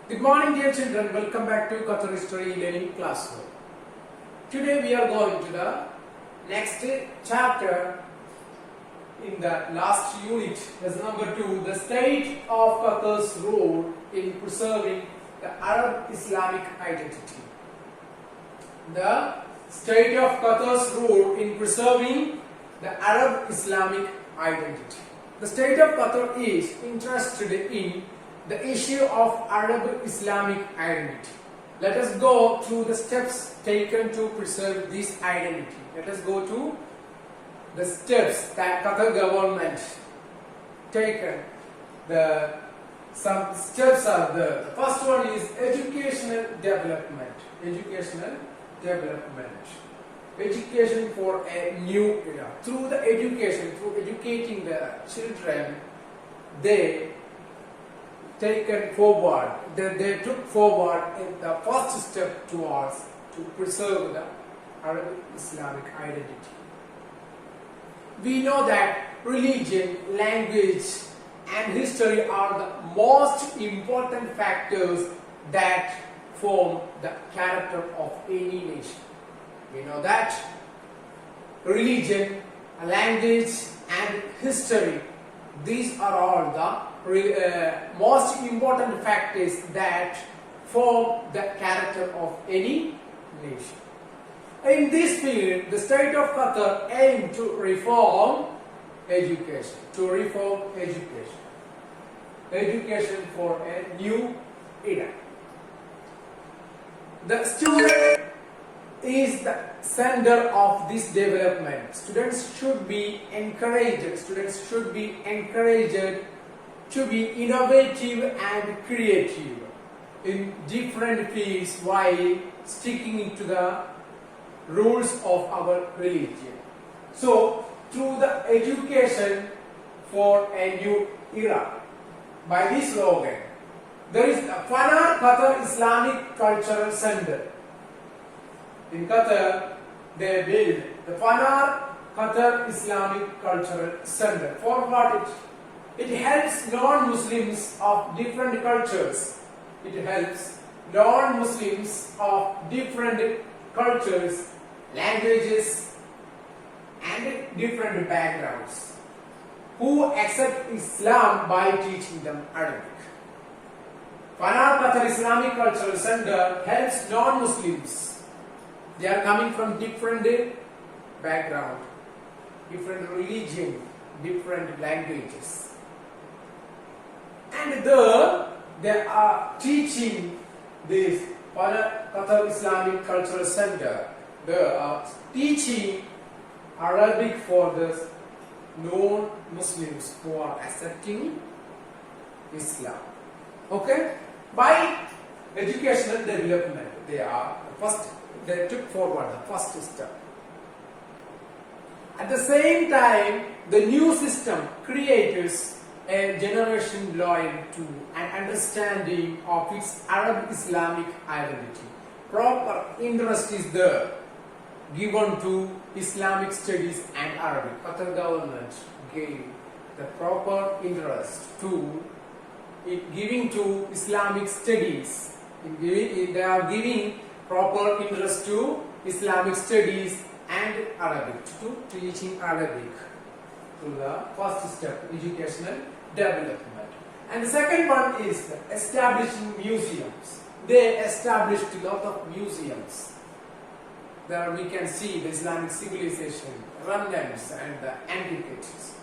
Good morning, dear children. Welcome back to Qatar History Learning Classroom. Today we are going to the next chapter in the last unit. Lesson number 2, the state of Qatar's role in preserving the Arab Islamic identity. The state of Qatar's role in preserving the Arab Islamic identity. The state of Qatar is interested in the issue of Arab Islamic identity. Let us go through the steps taken to preserve this identity. Let us go to the steps that Qatar government taken. Some steps are there. The first one is educational development. Education for a new era. Through the education, through educating the children, they taken forward. They took forward in the first step towards to preserve the Arab Islamic identity. We know that religion, language, and history are the most important factors that form the character of any nation. We know that religion, language, and history, these are all the most important factors that form the character of any nation. In this field, the state of Qatar aimed to reform education. Education for a new era. The student is the center of this development. Students should be encouraged to be innovative and creative in different fields while sticking to the rules of our religion. So, through the education for a new era, by this slogan, there is the Qatar Islamic Cultural Center. In Qatar, they build the Qatar Islamic Cultural Center. For what it helps non-Muslims of different cultures. It helps non-Muslims of different cultures, languages, and different backgrounds who accept Islam by teaching them Arabic. Qatar Islamic Cultural Center helps non-Muslims. They are coming from different background, different religion, different languages. And there they are teaching this Qatar Islamic Cultural Center. They are teaching Arabic for the non-Muslims who are accepting Islam. Okay? By educational development, they took forward the first step. At the same time, the new system creates a generation loyal to an understanding of its Arab Islamic identity. Proper interest is there given to Islamic studies and Arabic. Qatar government gave the proper interest to giving to Islamic studies. They are giving proper interest to Islamic studies and Arabic, to teaching Arabic through the first step, educational development. And the second one is establishing museums. They established a lot of museums. There we can see the Islamic civilization, remnants and the antiquities.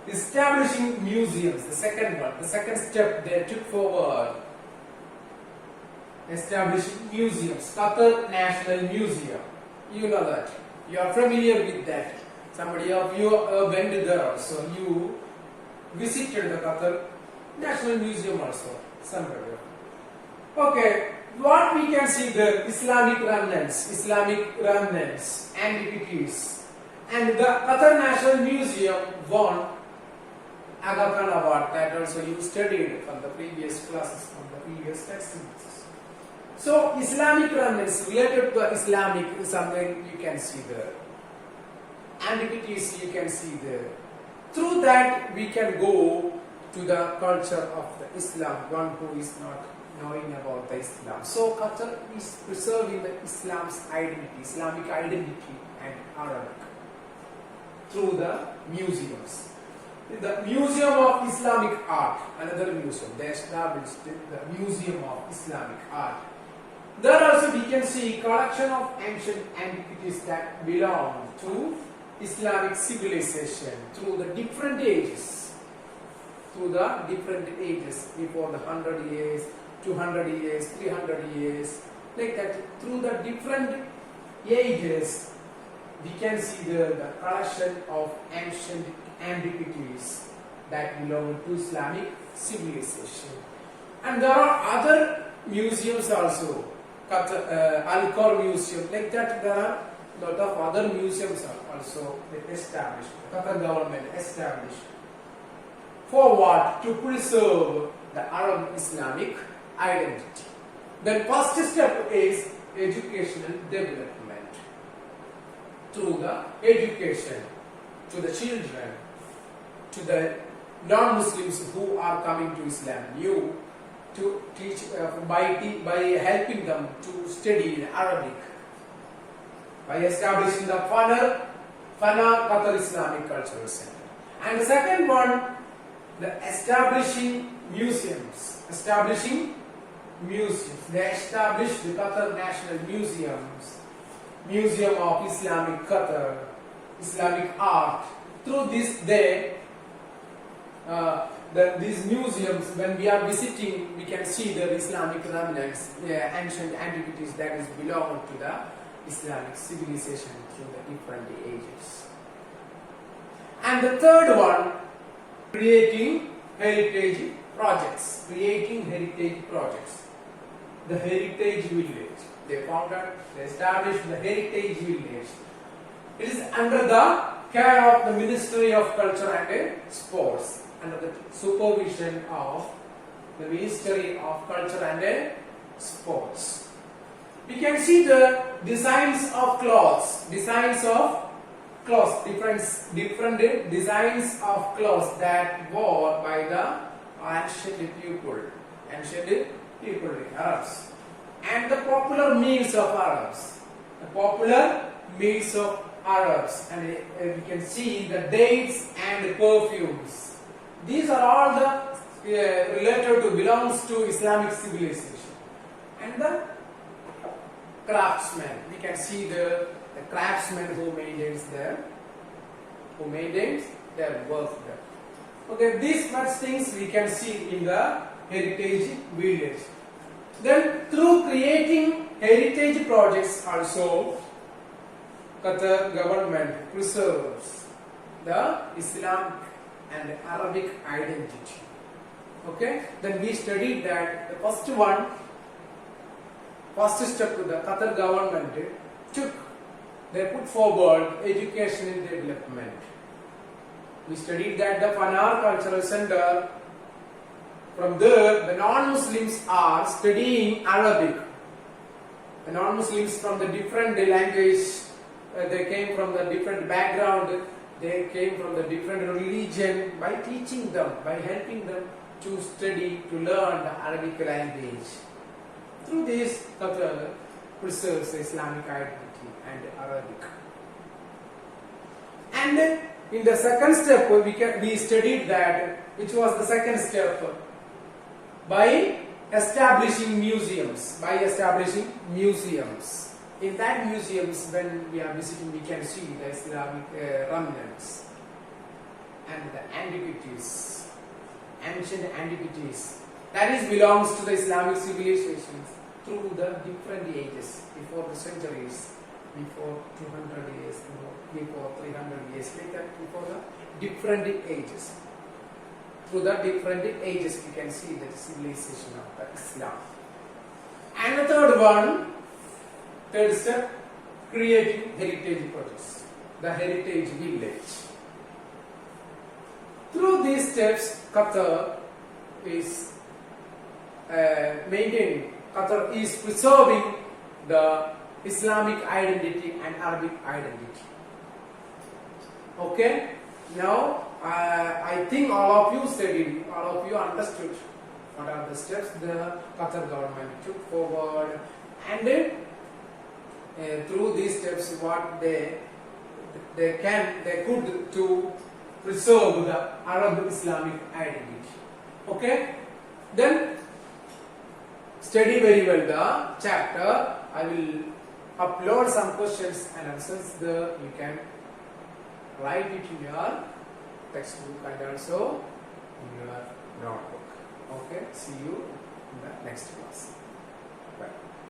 Establishing museums, the second one, the second step they took forward. Establishing museums. Qatar National Museum. You know that. You are familiar with that. Somebody of you went there also. You visited the Qatar National Museum also. Somebody. Okay. What we can see there, Islamic remnants, antiquities. And the Qatar National Museum won Aga Khan Award. That also you studied from the previous classes, from the previous textbooks. So Islamic remnants related to Islamic is something you can see there. Antiquities you can see there. Through that we can go to the culture of the Islam, one who is not knowing about the Islam. So Qatar is preserving the Islam's identity, Islamic identity and Arabic through the museums. The Museum of Islamic Art, another museum, they established the Museum of Islamic Art. There also we can see collection of ancient antiquities that belong to Islamic civilization through the different ages. Through the different ages, before the 100 years, 200 years, 300 years, like that. Through the different ages, we can see the collection of ancient antiquities that belong to Islamic civilization. And there are other museums also, Al-Khor Museum, like that. There are a lot of other museums are also established, Qatar government established. For what? To preserve the Arab Islamic identity. The first step is educational development. Through the education to the children, to the non-Muslims who are coming to Islam, you to teach by helping them to study in Arabic, by establishing the Fana Qatar Islamic Cultural Center. And the second one, the establishing museums. They established the Qatar National Museums, Museum of Islamic Qatar, Islamic Art. Through this, these museums, when we are visiting, we can see the Islamic remnants, ancient antiquities that is belong to the Islamic civilization through the different ages. And the third one, creating heritage projects. The heritage village. They established the heritage village. It is under the care of the Ministry of Culture and Sports, under the supervision of the Ministry of Culture and Sports. We can see the designs of clothes, different designs of clothes that worn by the ancient people, Arabs, and the popular meals of Arabs, and we can see the dates and perfumes. These are all the related to belongs to Islamic civilization. And the craftsmen, we can see the craftsmen who maintains their work there. Okay, these much things we can see in the heritage village. Then through creating heritage projects also, Qatar government preserves the Islamic and Arabic identity. Okay, then we studied that the first step to the Qatar government took, they put forward education and development. We studied that the Fanar Cultural Center, from there the non-Muslims are studying Arabic. The non-Muslims from the different language, they came from the different background, they came from the different religion. By teaching them, by helping them to study, to learn the Arabic language. Through this, Qatar preserves the Islamic identity and Arabic. And then in the second step, we studied that, which was the second step, by establishing museums. In that museums, when we are visiting, we can see the Islamic remnants and the antiquities, ancient antiquities. That is belongs to the Islamic civilizations through the different ages, before the centuries, before 200 years, before 300 years, like that, before the different ages. Through the different ages, we can see the civilization of the Islam. And the third step, creating heritage projects, the heritage village. Through these steps, Qatar is Qatar is preserving the Islamic identity and Arabic identity. Okay, now I think all of you studied, all of you understood what are the steps the Qatar government took forward, and then through these steps what they could to preserve the Arab Islamic identity. Okay, then study very well the chapter. I will upload some questions and answers. You can write it in your textbook and also in your notebook. Okay, see you in the next class. Bye.